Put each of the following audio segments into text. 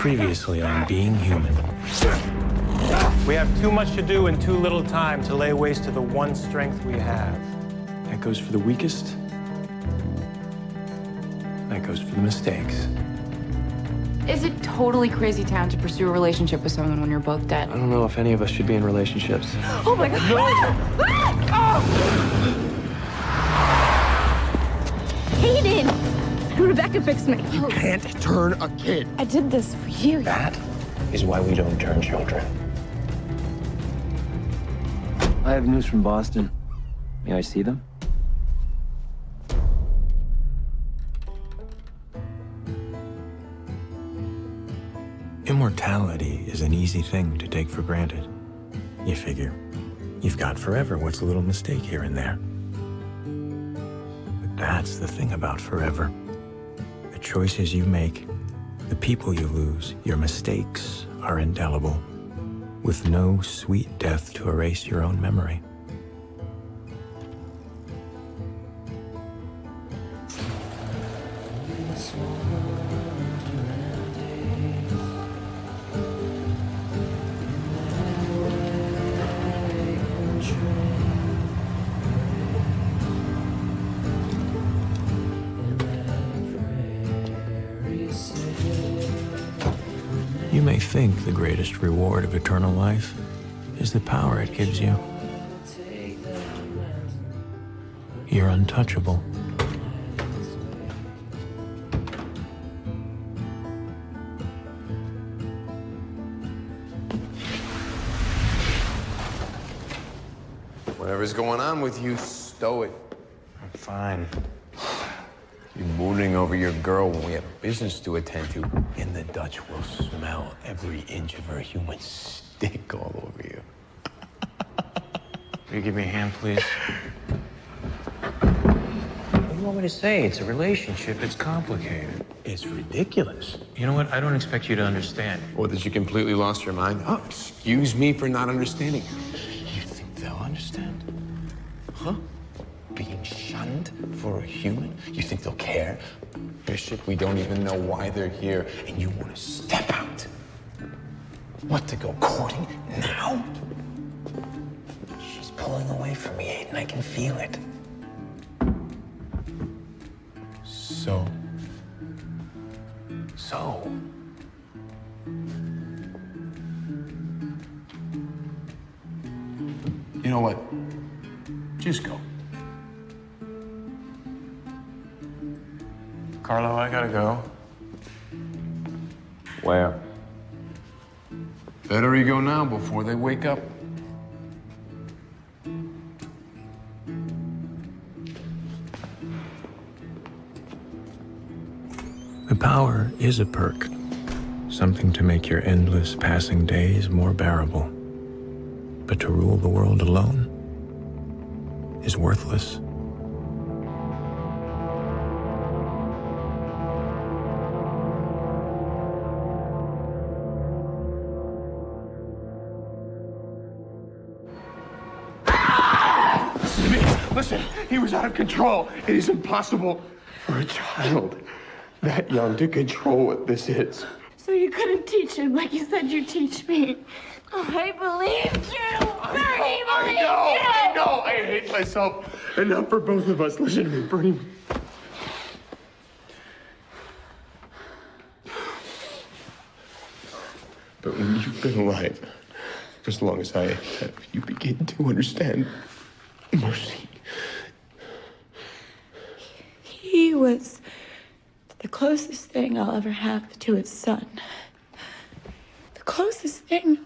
Previously on Being Human. We have too much to do and too little time to lay waste to the one strength we have. That goes for the weakest. That goes for the mistakes. Is it totally crazy town to pursue a relationship with someone when you're both dead? I don't know if any of us should be in relationships. Oh my God! No! Aidan! Rebecca fixed me. You can't turn a kid. I did this for you. That is why we don't turn children. I have news from Boston. May I see them? Immortality is an easy thing to take for granted. You figure, you've got forever. What's a little mistake here and there? But that's the thing about forever. The choices you make, the people you lose, your mistakes are indelible, with no sweet death to erase your own memory. You may think the greatest reward of eternal life is the power it gives you. You're untouchable. Whatever's going on with you, stow it. I'm fine. You're mooning over your girl when we have business to attend to. And the Dutch will smell every inch of her human stick all over you. Will you give me a hand, please? What do you want me to say? It's a relationship. It's complicated. It's ridiculous. You know what? I don't expect you to understand. Or that you completely lost your mind? Oh, excuse me for not understanding. You think they'll understand? Huh? Being shunned for a human? You think they'll care? Bishop, we don't even know why they're here, and you want to step out. What, to go courting now? She's pulling away from me, Aidan. I can feel it. So? You know what? Just go. Carlo, I gotta go. Where? Better you go now before they wake up. The power is a perk. Something to make your endless passing days more bearable. But to rule the world alone is worthless. Listen, he was out of control. It is impossible for a child that young to control what this is. So you couldn't teach him like you said you'd teach me. I believed you! I know! I hate myself. Enough for both of us. Listen to me, Bernie. But when you've been alive for as long as I have, you begin to understand mercy. He was the closest thing I'll ever have to his son. The closest thing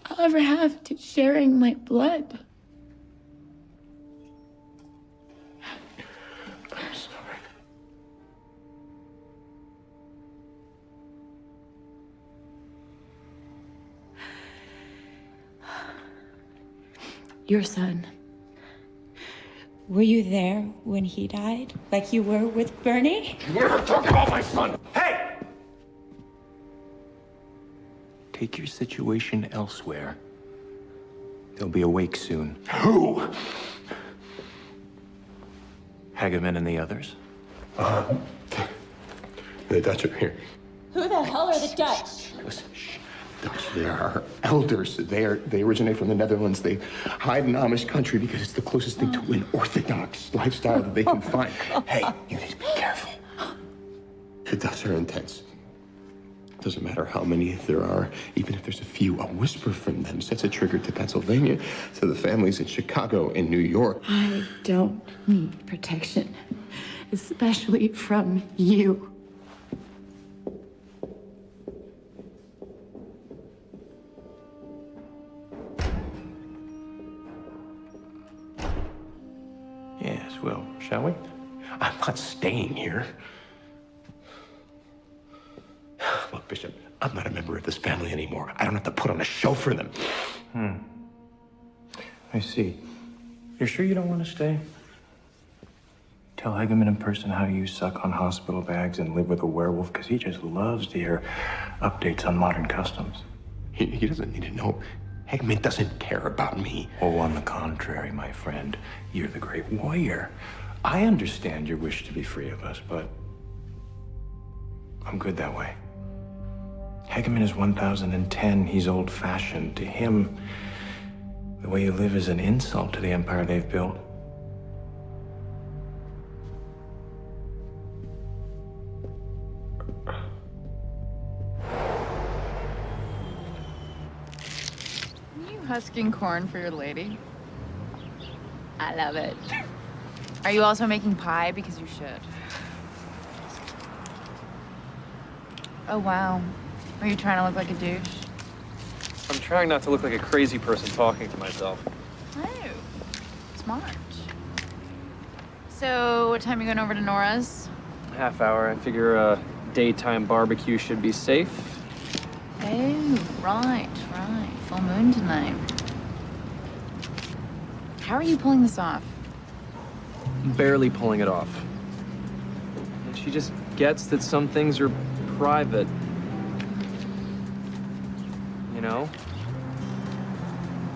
I'll ever have to sharing my blood. I'm sorry. Your son. Were you there when he died? Like you were with Bernie? You never talk about my son! Hey! Take your situation elsewhere. They'll be awake soon. Who? Hageman and the others. The Dutch are here. Who the hell are the Dutch? Listen, shh. Dutch, they are our elders. They originate from the Netherlands. They hide in Amish country because it's the closest thing to an orthodox lifestyle that they can find. Hey, you need to be careful. The Dutch are intense. Doesn't matter how many there are, even if there's a few, a whisper from them sets a trigger to Pennsylvania, to the families in Chicago and New York. I don't need protection, especially from you. Yes, well, shall we? I'm not staying here. Look, Bishop, I'm not a member of this family anymore. I don't have to put on a show for them. I see. You're sure you don't want to stay? Tell Hageman in person how you suck on hospital bags and live with a werewolf, because he just loves to hear updates on modern customs. He doesn't need to know. Hageman doesn't care about me. Oh, on the contrary, my friend, you're the great warrior. I understand your wish to be free of us, but I'm good that way. Hageman is 1010. He's old-fashioned. To him, the way you live is an insult to the empire they've built. Are you husking corn for your lady? I love it. Are you also making pie? Because you should. Oh, wow. Are you trying to look like a douche? I'm trying not to look like a crazy person talking to myself. Oh, smart. So, what time are you going over to Nora's? Half hour. I figure a daytime barbecue should be safe. Oh, right. Full moon tonight. How are you pulling this off? Barely pulling it off. And she just gets that some things are private. You know?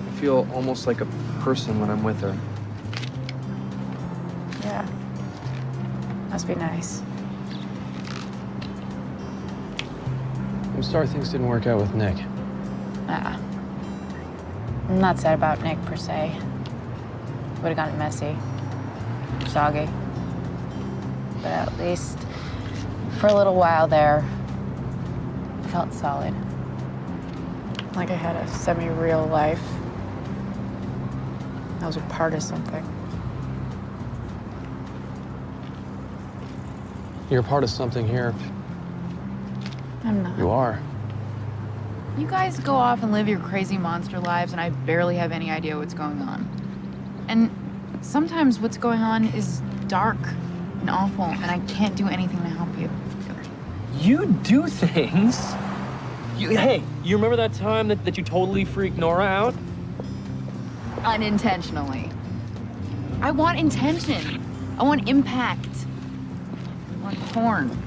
I feel almost like a person when I'm with her. Yeah. Must be nice. I'm sorry things didn't work out with Nick. I'm not sad about Nick, per se. Would've gotten messy. Soggy. But at least, for a little while there, I felt solid. Like I had a semi-real life. I was a part of something. You're a part of something here. I'm not. You are. You guys go off and live your crazy monster lives, and I barely have any idea what's going on. And sometimes what's going on is dark and awful, and I can't do anything to help you. You do things? Hey, you remember that time that you totally freaked Nora out? Unintentionally. I want intention. I want impact. I want porn.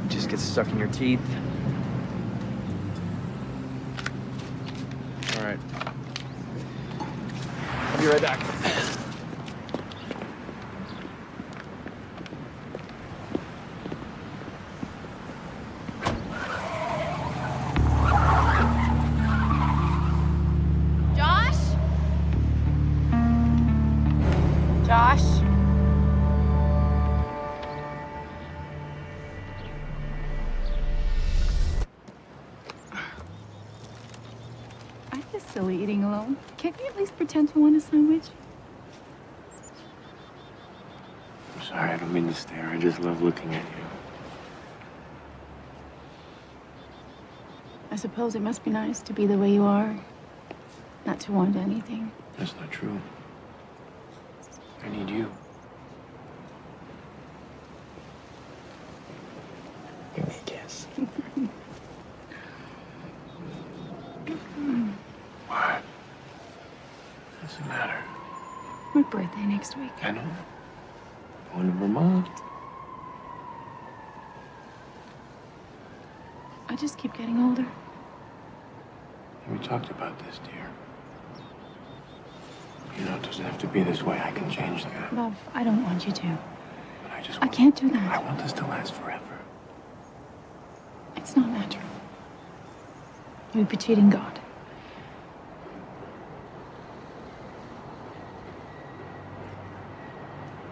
Just get stuck in your teeth. All right. I'll be right back. Josh? I feel silly eating alone. Can't you at least pretend to want a sandwich? I'm sorry, I don't mean to stare. I just love looking at you. I suppose it must be nice to be the way you are. Not to want anything. That's not true. I need you. Give me a kiss. What? What's the matter? My birthday next week. I know. Going to Vermont. I just keep getting older. We talked about this, dear. You know, it doesn't have to be this way. I can change that. Love, I don't want you to. But I I can't do that. I want this to last forever. It's not natural. You'd be cheating God.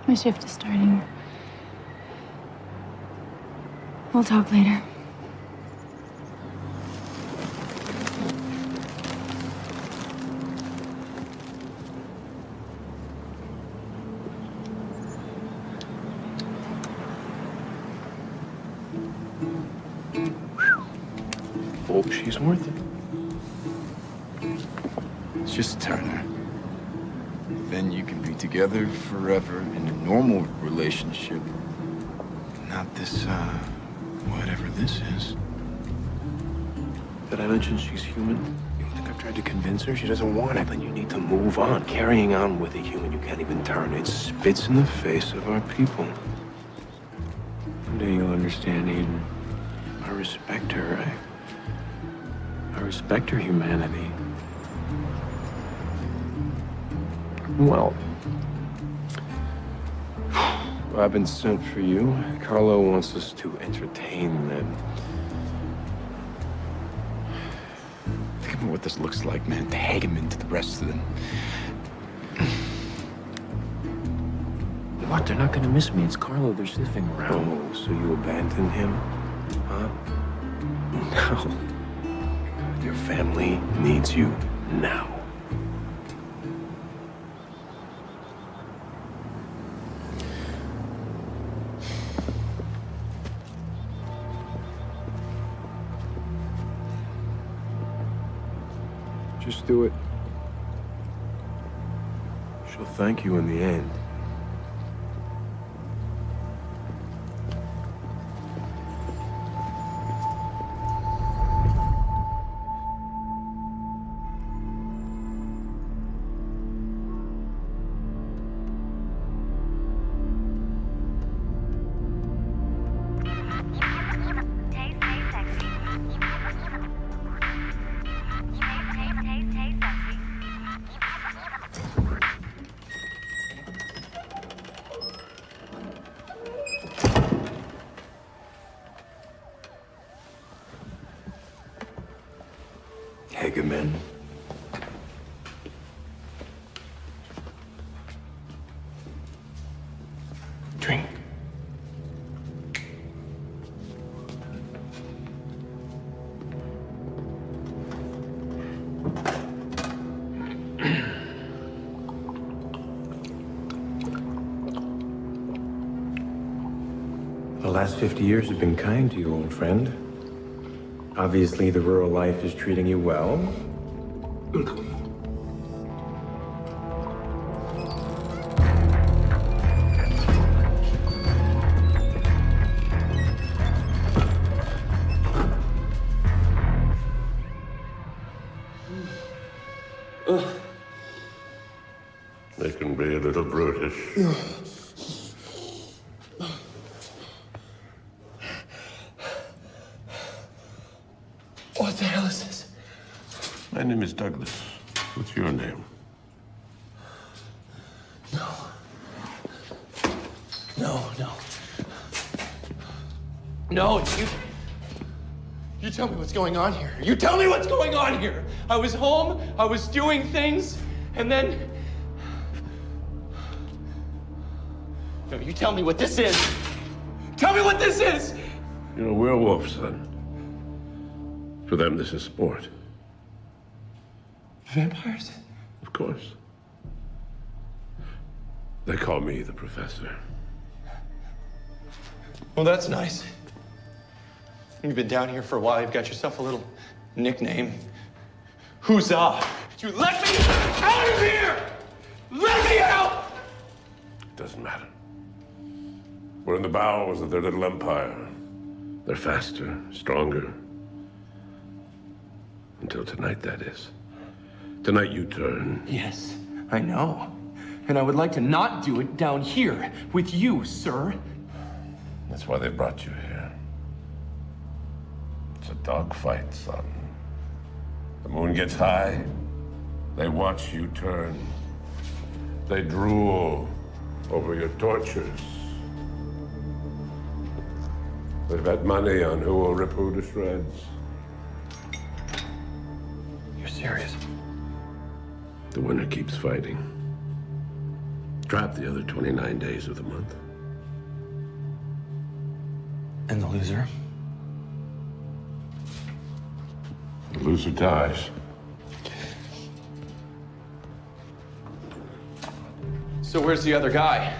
My shift is starting. We'll talk later. Hope she's worth it. It's just Turner. Then you can be together forever in a normal relationship. Not this, whatever this is. Did I mention she's human? You think I've tried to convince her? She doesn't want it. Then you need to move on. Carrying on with a human you can't even turn. It spits in the face of our people. Someday you'll understand, Aidan. I respect her. I respect her humanity. Well, I've been sent for you. Carlo wants us to entertain them. Think about what this looks like, man. Tag him into the rest of them. What? They're not gonna miss me. It's Carlo they're sniffing around. Oh, so you abandon him? Huh? No. Your family needs you now. Just do it. She'll thank you in the end. Hageman. Drink. The last 50 years have been kind to you, old friend. Obviously, the rural life is treating you well. They can be a little brutish. What the hell is this? My name is Douglas. What's your name? No, you tell me what's going on here. You tell me what's going on here. I was home, I was doing things, and then... No, you tell me what this is. Tell me what this is! You're a werewolf, son. For them, this is sport. Vampires? Of course. They call me the professor. Well, that's nice. You've been down here for a while. You've got yourself a little nickname. Huzzah! You let me out of here! Let me out! It doesn't matter. We're in the bowels of their little empire. They're faster, stronger. Until tonight, that is. Tonight you turn. Yes, I know. And I would like to not do it down here with you, sir. That's why they brought you here. It's a dogfight, son. The moon gets high, they watch you turn. They drool over your tortures. They bet money on who will rip who to shreds. You're serious? The winner keeps fighting. Trap the other 29 days of the month. And the loser? The loser dies. So where's the other guy?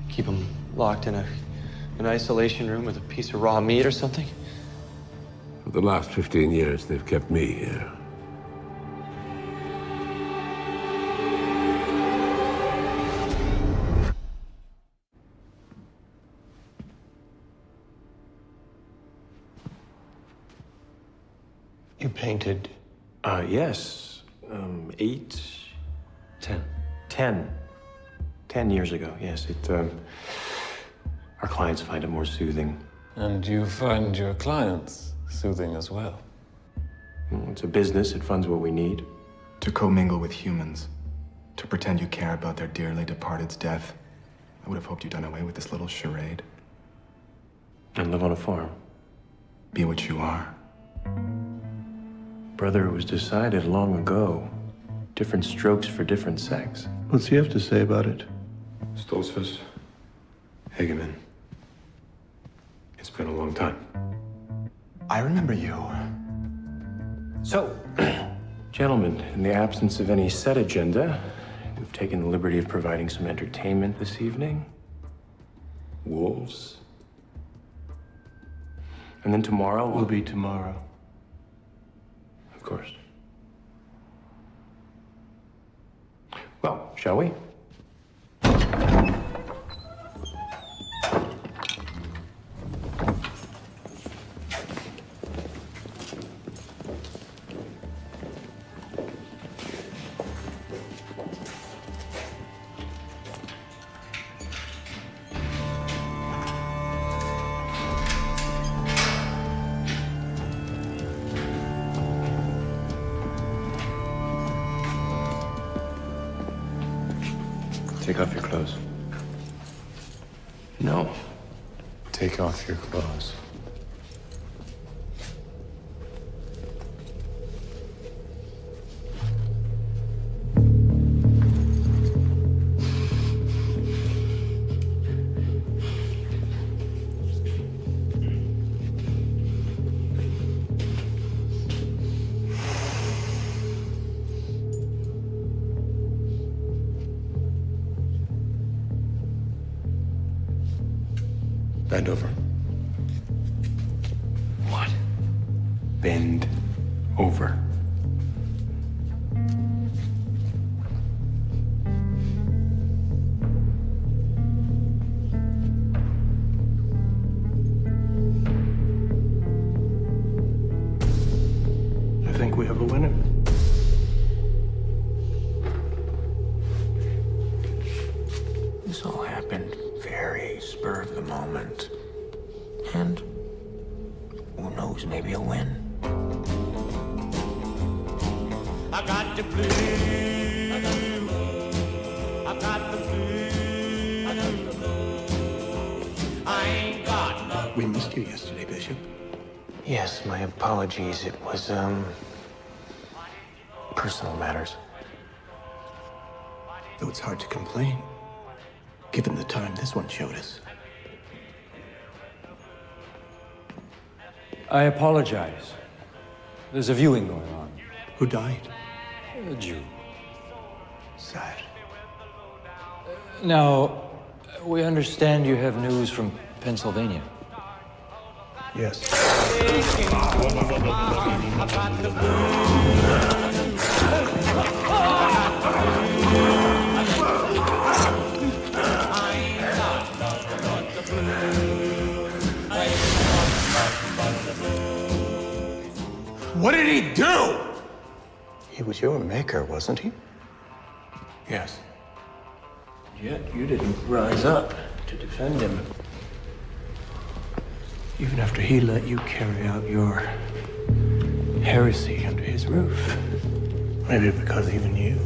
Keep him locked in an isolation room with a piece of raw meat or something? For the last 15 years, they've kept me here. You painted? Yes. 8, 10. 10 years ago, yes. Our clients find it more soothing. And you find your clients soothing as well? It's a business, it funds what we need. To commingle with humans. To pretend you care about their dearly departed's death. I would have hoped you'd done away with this little charade. And live on a farm. Be what you are. Brother, it was decided long ago. Different strokes for different sex. What's he have to say about it? Stolzfus. Hageman. It's been a long time. I remember you. So, gentlemen, in the absence of any set agenda, we've taken the liberty of providing some entertainment this evening. Wolves. And then tomorrow will be tomorrow. Of course. Well, shall we? Take off your clothes. No. Take off your clothes. Bend over. What? Bend over. I think we have a winner. This all happened very spur of the moment. And who knows, maybe a win. I got the blues. I got the blues. I got the blues. I ain't got no. We missed you yesterday, Bishop. Yes, my apologies. It was, personal matters. Though it's hard to complain, given the time this one showed us. I apologize. There's a viewing going on. Who died? A Jew. Sad. Now, we understand you have news from Pennsylvania. Yes. What did he do? He was your maker, wasn't he? Yes. Yet you didn't rise up to defend him. Even after he let you carry out your heresy under his roof. Maybe because even you,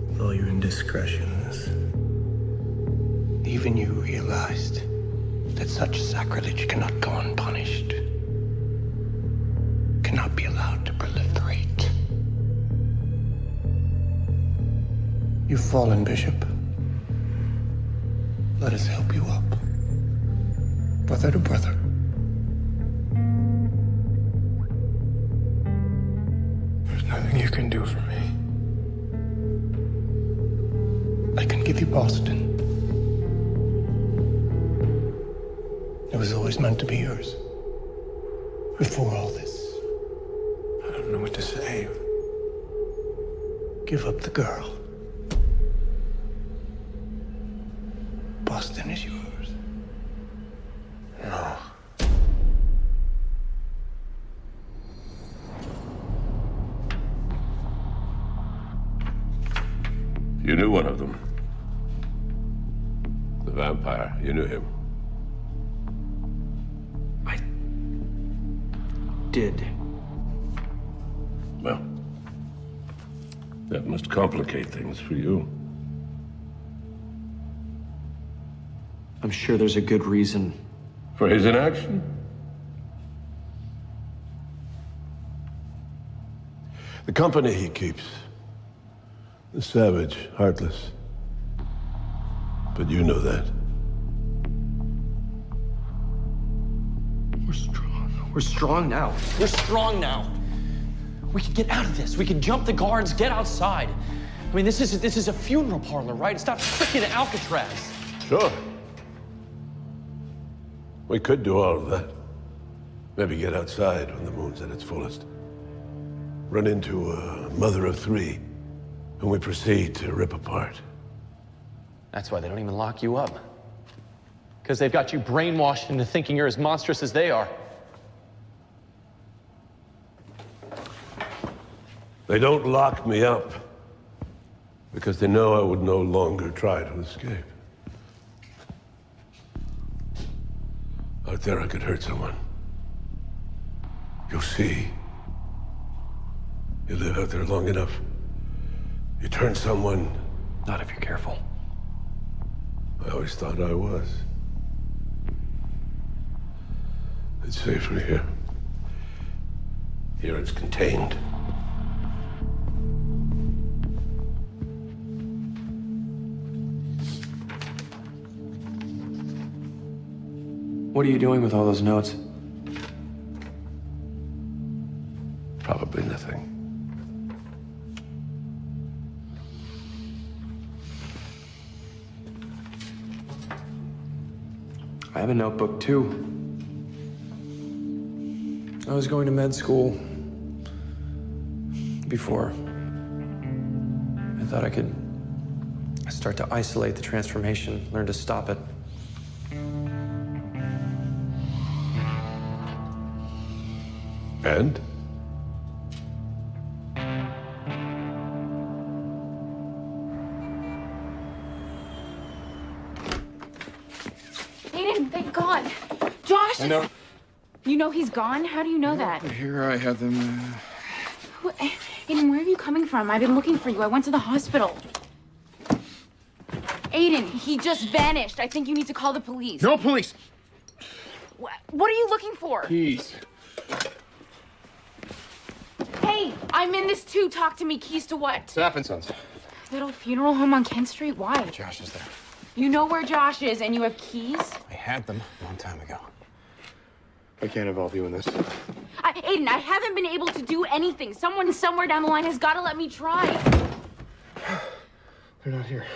with all your indiscretions, even you realized that such sacrilege cannot go unpunished, cannot be allowed to proliferate. You've fallen, Bishop. Let us help you up. Brother to brother. There's nothing you can do for me. I can give you Boston. It was always meant to be yours. Before all this. I don't know what to say. Give up the girl. Boston is yours. No. You knew one of them. The vampire. You knew him. Did. Well, that must complicate things for you. I'm sure there's a good reason. For his inaction? The company he keeps. The savage, heartless. But you know that. We're strong. We're strong now. We're strong now. We can get out of this. We can jump the guards, get outside. I mean, this is a funeral parlor, right? It's not freaking Alcatraz. Sure. We could do all of that. Maybe get outside when the moon's at its fullest. Run into a mother of three, whom we proceed to rip apart. That's why they don't even lock you up. Because they've got you brainwashed into thinking you're as monstrous as they are. They don't lock me up because they know I would no longer try to escape. Out there I could hurt someone. You'll see. You live out there long enough, you turn someone... Not if you're careful. I always thought I was. It's safer here. Here it's contained. What are you doing with all those notes? Probably nothing. I have a notebook, too. I was going to med school before. I thought I could start to isolate the transformation, learn to stop it. And? Aidan, thank God. Josh! I know. You know he's gone? How do you know that? Here I have them. Aidan, where are you coming from? I've been looking for you. I went to the hospital. Aidan, he just vanished. I think you need to call the police. No police! What are you looking for? Keys. Hey, I'm in this too. Talk to me. Keys to what? Sapp and Sons. That old funeral home on Kent Street? Why? Josh is there. You know where Josh is and you have keys? I had them a long time ago. I can't involve you in this. Aidan, I haven't been able to do anything. Someone somewhere down the line has got to let me try. They're not here.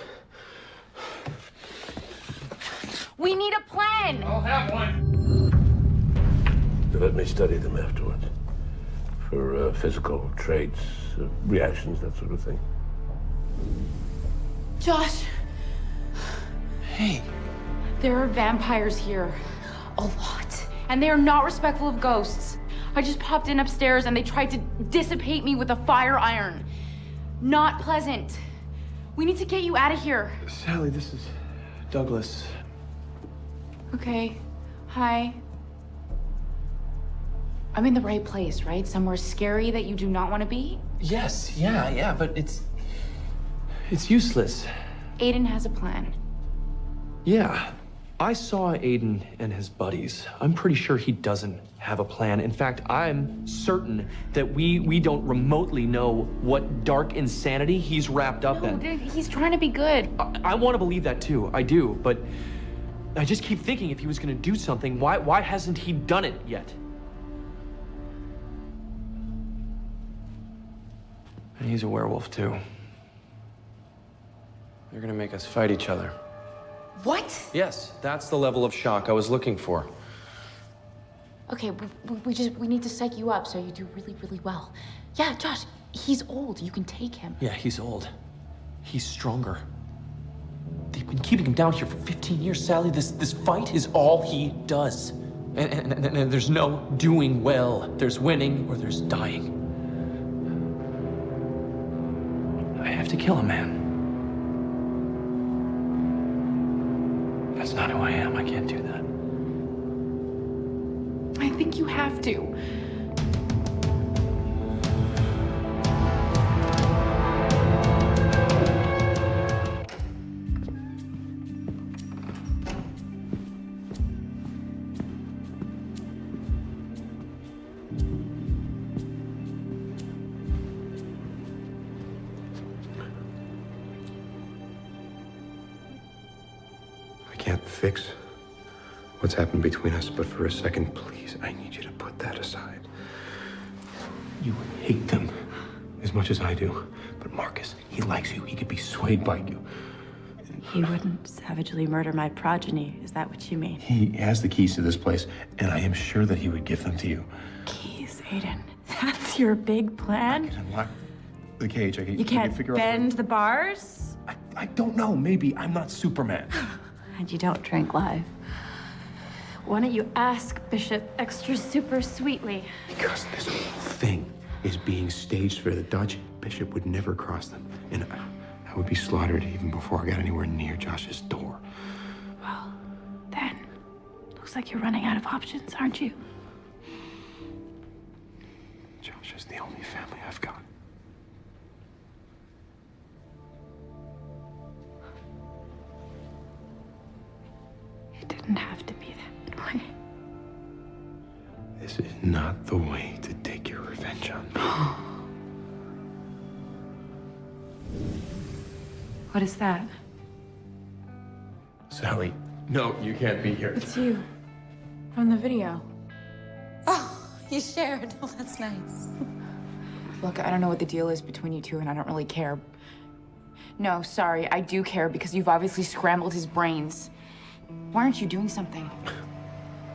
We need a plan. I'll have one. Let me study them afterwards. For physical traits, reactions, that sort of thing. Josh. Hey. There are vampires here. A lot. And they are not respectful of ghosts. I just popped in upstairs and they tried to dissipate me with a fire iron. Not pleasant. We need to get you out of here. Sally, this is Douglas. Okay. Hi. I'm in the right place, right? Somewhere scary that you do not want to be? Yes, yeah, but it's useless. Aidan has a plan. Yeah, I saw Aidan and his buddies. I'm pretty sure he doesn't have a plan. In fact, I'm certain that we don't remotely know what dark insanity he's wrapped up in. Dude, he's trying to be good. I want to believe that too, I do, but I just keep thinking if he was gonna do something, why hasn't he done it yet? And he's a werewolf too. They're gonna make us fight each other. What? Yes, that's the level of shock I was looking for. Okay, we need to psych you up so you do really, really well. Yeah, Josh, he's old. You can take him. Yeah, he's old. He's stronger. They've been keeping him down here for 15 years, Sally. This fight is all he does. And there's no doing well. There's winning or there's dying. I have to kill a man. That's not who I am. I can't do that. I think you have to. I can't fix what's happened between us, but for a second, please, I need you to put that aside. You hate them as much as I do, but Marcus, he likes you. He could be swayed by you. He wouldn't savagely murder my progeny. Is that what you mean? He has the keys to this place, and I am sure that he would give them to you. Keys, Aidan. That's your big plan? I can unlock the cage. You can't bend the bars? I don't know. Maybe I'm not Superman. And you don't drink live. Why don't you ask Bishop extra super sweetly? Because this whole thing is being staged for the Dutch. Bishop would never cross them. And I would be slaughtered even before I got anywhere near Josh's door. Well, then, looks like you're running out of options, aren't you? Josh is the only family I've got. It didn't have to be that way. This is not the way to take your revenge on me. What is that? Sally, no, you can't be here. It's you. From the video. Oh, you shared. Oh, that's nice. Look, I don't know what the deal is between you two, and I don't really care. No, sorry, I do care because you've obviously scrambled his brains. Why aren't you doing something?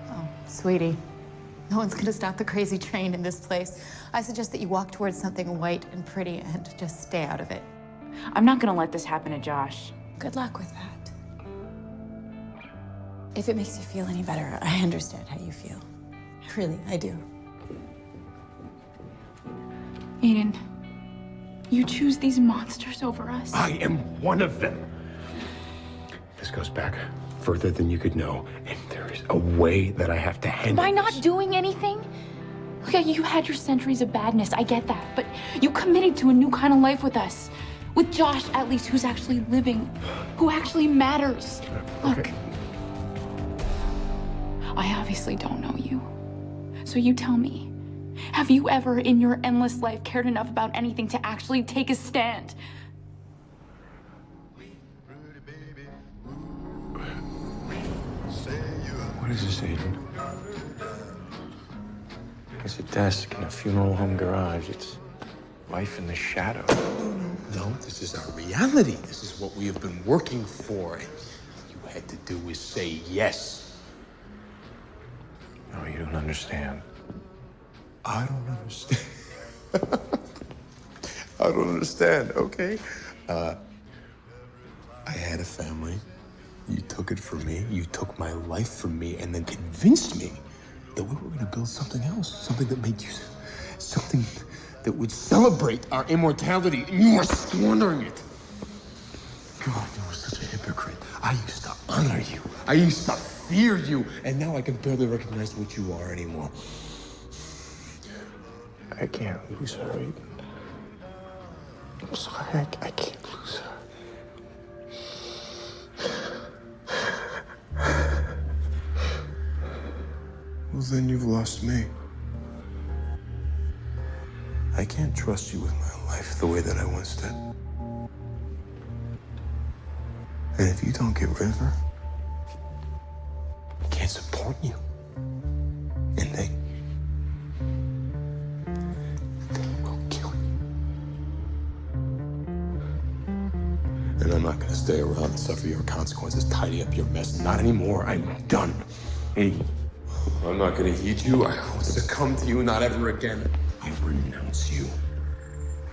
Oh, sweetie, no one's gonna stop the crazy train in this place. I suggest that you walk towards something white and pretty and just stay out of it. I'm not gonna let this happen to Josh. Good luck with that. If it makes you feel any better, I understand how you feel. Really, I do. Aidan, you choose these monsters over us. I am one of them. This goes back further than you could know, and there is a way that I have to handle Am I not this. doing anything? Okay, you had your centuries of badness, I get that, but you committed to a new kind of life with us. With Josh, at least, who's actually living, who actually matters. Look, Okay. I obviously don't know you. So you tell me, have you ever in your endless life cared enough about anything to actually take a stand? What is this, Aidan? It's a desk in a funeral home garage. It's life in the shadow. No, this is our reality. This is what we have been working for. And you had to do is say yes. No, you don't understand. I don't understand. I don't understand, okay? I had a family. You took it from me. You took my life from me and then convinced me that we were gonna build something else. Something that made you... Something that would celebrate our immortality, and you are squandering it. God, you were such a hypocrite. I used to honor you. I used to fear you, and now I can barely recognize what you are anymore. I can't lose her, Aidan. I'm sorry, I can't lose her. Well, then you've lost me. I can't trust you with my life the way that I once did. And if you don't get rid of her, I can't support you. And they will kill you. And I'm not gonna stay around and suffer your consequences, tidy up your mess. Not anymore. I'm done. Hey, I'm not gonna heed you. I won't succumb to you, not ever again. I renounce you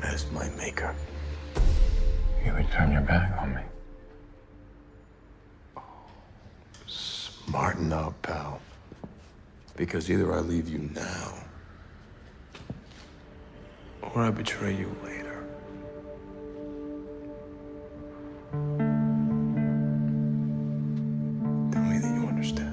as my maker. You would turn your back on me. Smarten up, pal. Because either I leave you now, or I betray you later. Tell me that you understand.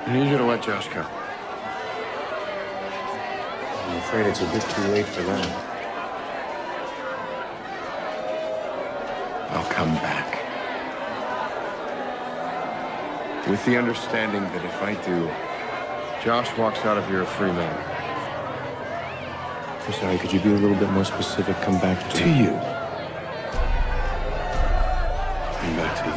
I need you to let Josh go. I'm afraid it's a bit too late for that. I'll come back. With the understanding that if I do, Josh walks out of here a free man. I'm sorry, could you be a little bit more specific? Come back to you. Come back to you.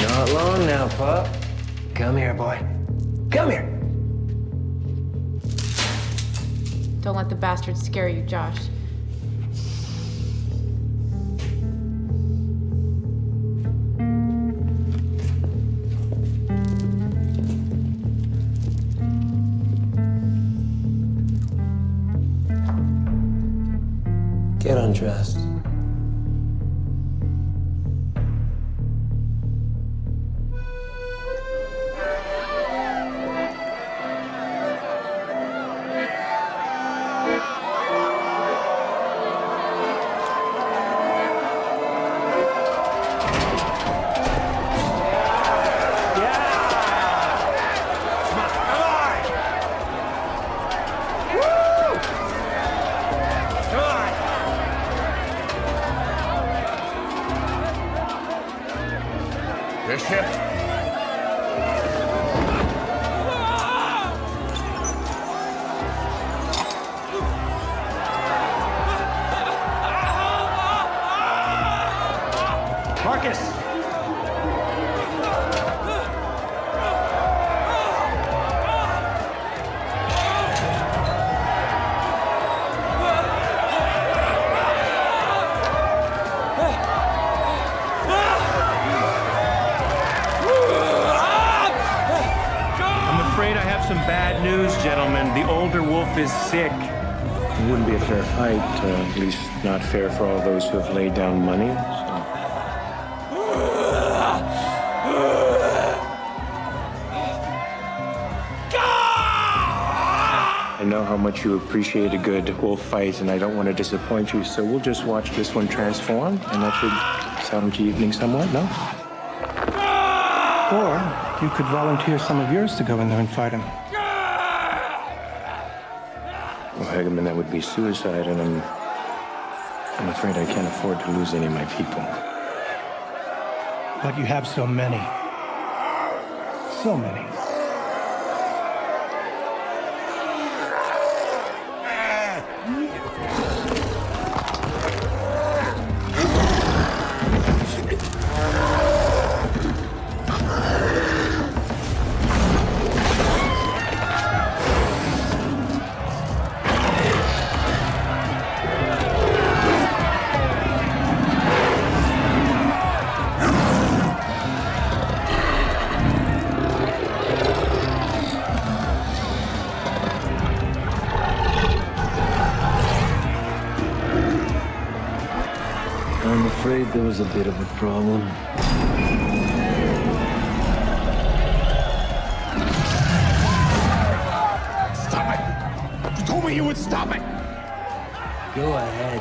Not long now, pup. Come here, boy. Come here. Don't let the bastard scare you, Josh. Get undressed. Bishop. Marcus! Some bad news, gentlemen. The older wolf is sick. It wouldn't be a fair fight, at least not fair for all those who have laid down money. I know how much you appreciate a good wolf fight, and I don't want to disappoint you, so we'll just watch this one transform, and that should sound your evening somewhat, no? Or you could volunteer some of yours to go in there and fight him. Well, Hageman, that would be suicide, and I'm afraid I can't afford to lose any of my people. But you have so many. So many. afraid there was a bit of a problem. Stop it! You told me you would stop it! Go ahead.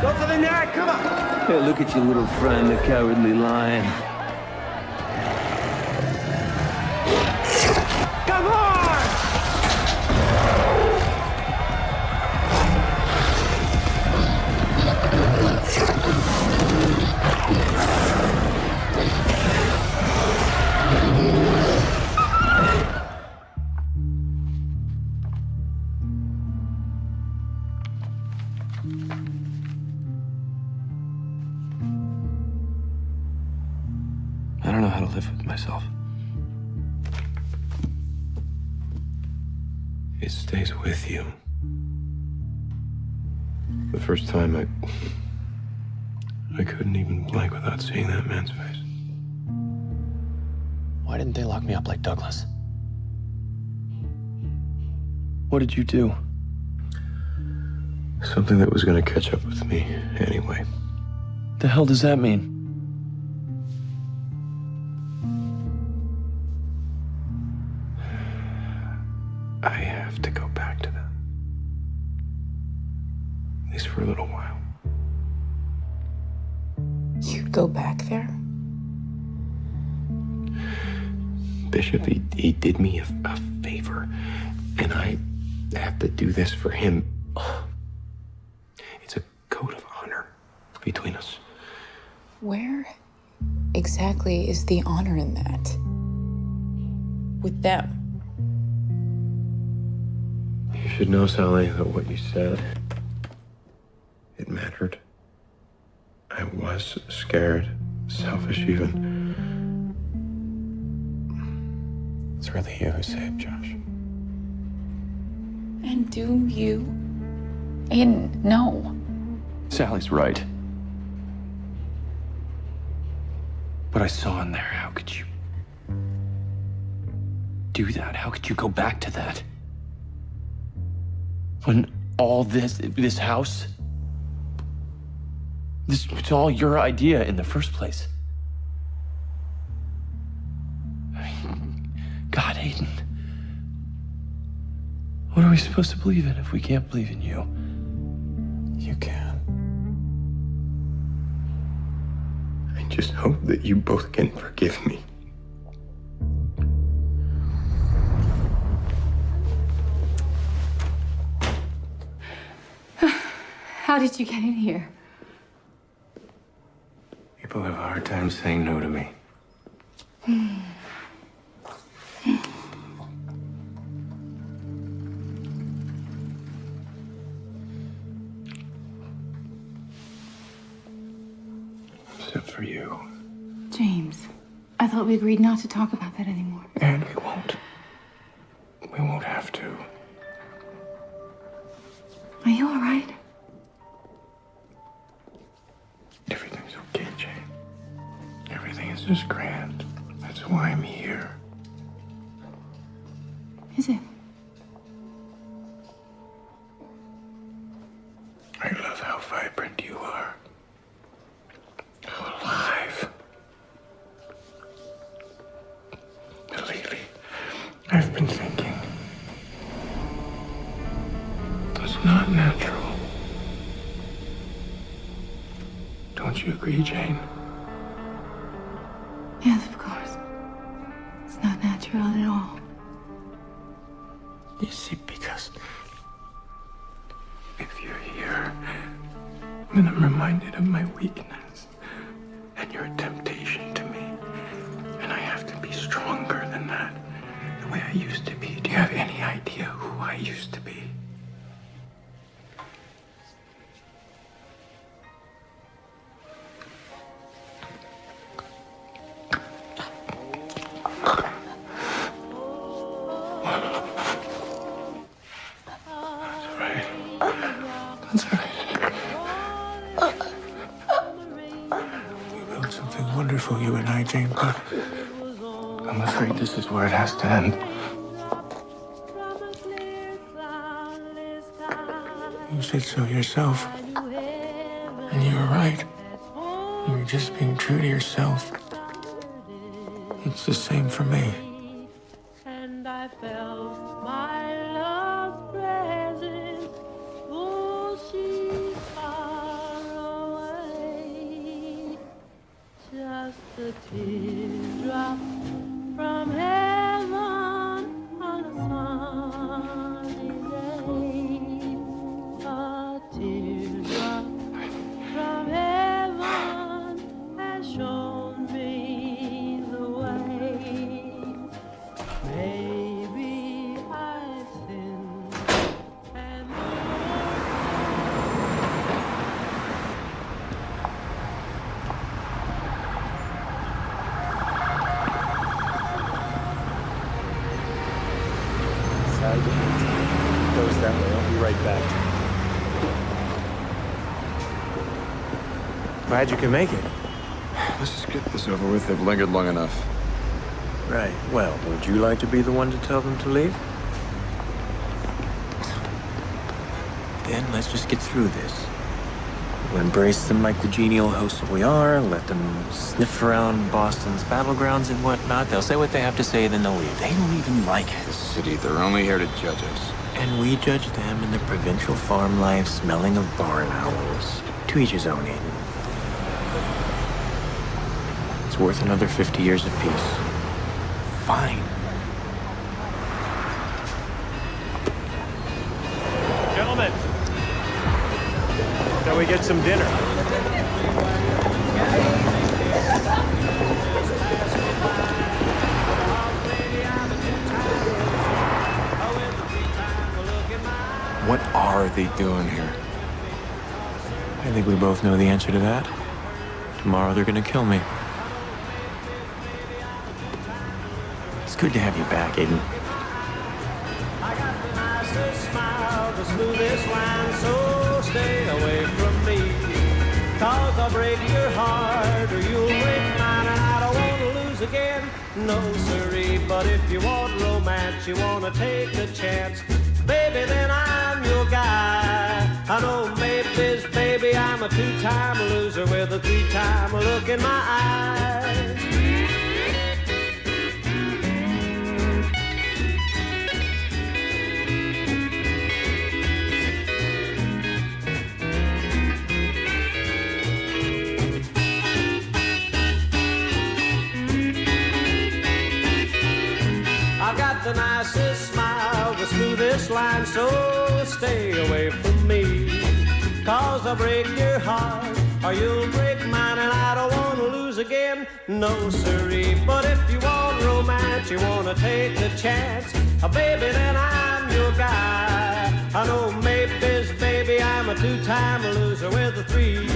Go for the neck, come on! Hey, look at your little friend, the cowardly lion. Come on! I don't know how to live with myself. It stays with you. The first time I couldn't even blink without seeing that man's face. Why didn't they lock me up like Douglas? What did you do? Something that was gonna catch up with me anyway. The hell does that mean? I have to go back to them. At least for a little while. You'd go back there? Bishop, he did me a favor, and I have to do this for him. It's a code of honor between us. Where exactly is the honor in that? With them? You should know, Sally, that what you said, it mattered. I was scared, selfish even. It's really you who saved Josh. And do you? Aidan, no. Sally's right. What I saw in there, how could you do that? How could you go back to that? When all this house, this was all your idea in the first place. God, Aidan. What are we supposed to believe in if we can't believe in you? You can. I just hope that you both can forgive me. How did you get in here? People have a hard time saying no to me. Except for you. James, I thought we agreed not to talk about that anymore. And we won't. We won't have to. Are you all right? Everything's okay, Jane. Everything is just grand. That's why I'm here. Is it? I love how vibrant you are. How alive. Lately, I've been thinking. It's not natural. Don't you agree, Jane? Yes, of course. It's not natural at all. You see, because if you're here, then I'm reminded of my weakness and your temptation to me. And I have to be stronger than that, the way I used to be. Do you have any idea who I used to be? Something wonderful, you and I, Jane, but I'm afraid this is where it has to end. You said so yourself. And you were right. You were just being true to yourself. It's the same for me. And I felt my love present, though she's far away. Just a teardrop from heaven on a sunny day. A teardrop from heaven has shown me the way. Maybe I've sinned and Goes that way. I'll be right back. Glad you can make it. Let's just get this over with. They've lingered long enough. Right. Well, would you like to be the one to tell them to leave? Then let's just get through this. We'll embrace them like the genial hosts that we are, let them sniff around Boston's battlegrounds and whatnot. They'll say what they have to say, then they'll leave. They don't even like this city. They're only here to judge us. And we judge them in their provincial farm life, smelling of barn owls. To each his own, Aidan. It's worth another 50 years of peace. Fine. Gentlemen, shall we get some dinner? What are they doing here? I think we both know the answer to that. Tomorrow they're gonna kill me. It's good to have you back, Aidan. I got the nicest smile, the smoothest line, so stay away from me. Cause I'll break your heart, or you'll break mine, and I don't want to lose again. No, sirree, but if you want romance, you want to take a chance, baby, then I'm your guy. I know maybe, baby, I'm a two-time loser with a three-time look in my eye. I've got the nicest smile, the smoothest line, so stay away from me. Cause I'll break your heart, or you'll break mine, and I don't want to lose again. No, sirree, but if you want romance, you want to take a chance, baby, then I'm your guy. I know maybe, baby, I'm a two-time loser with a three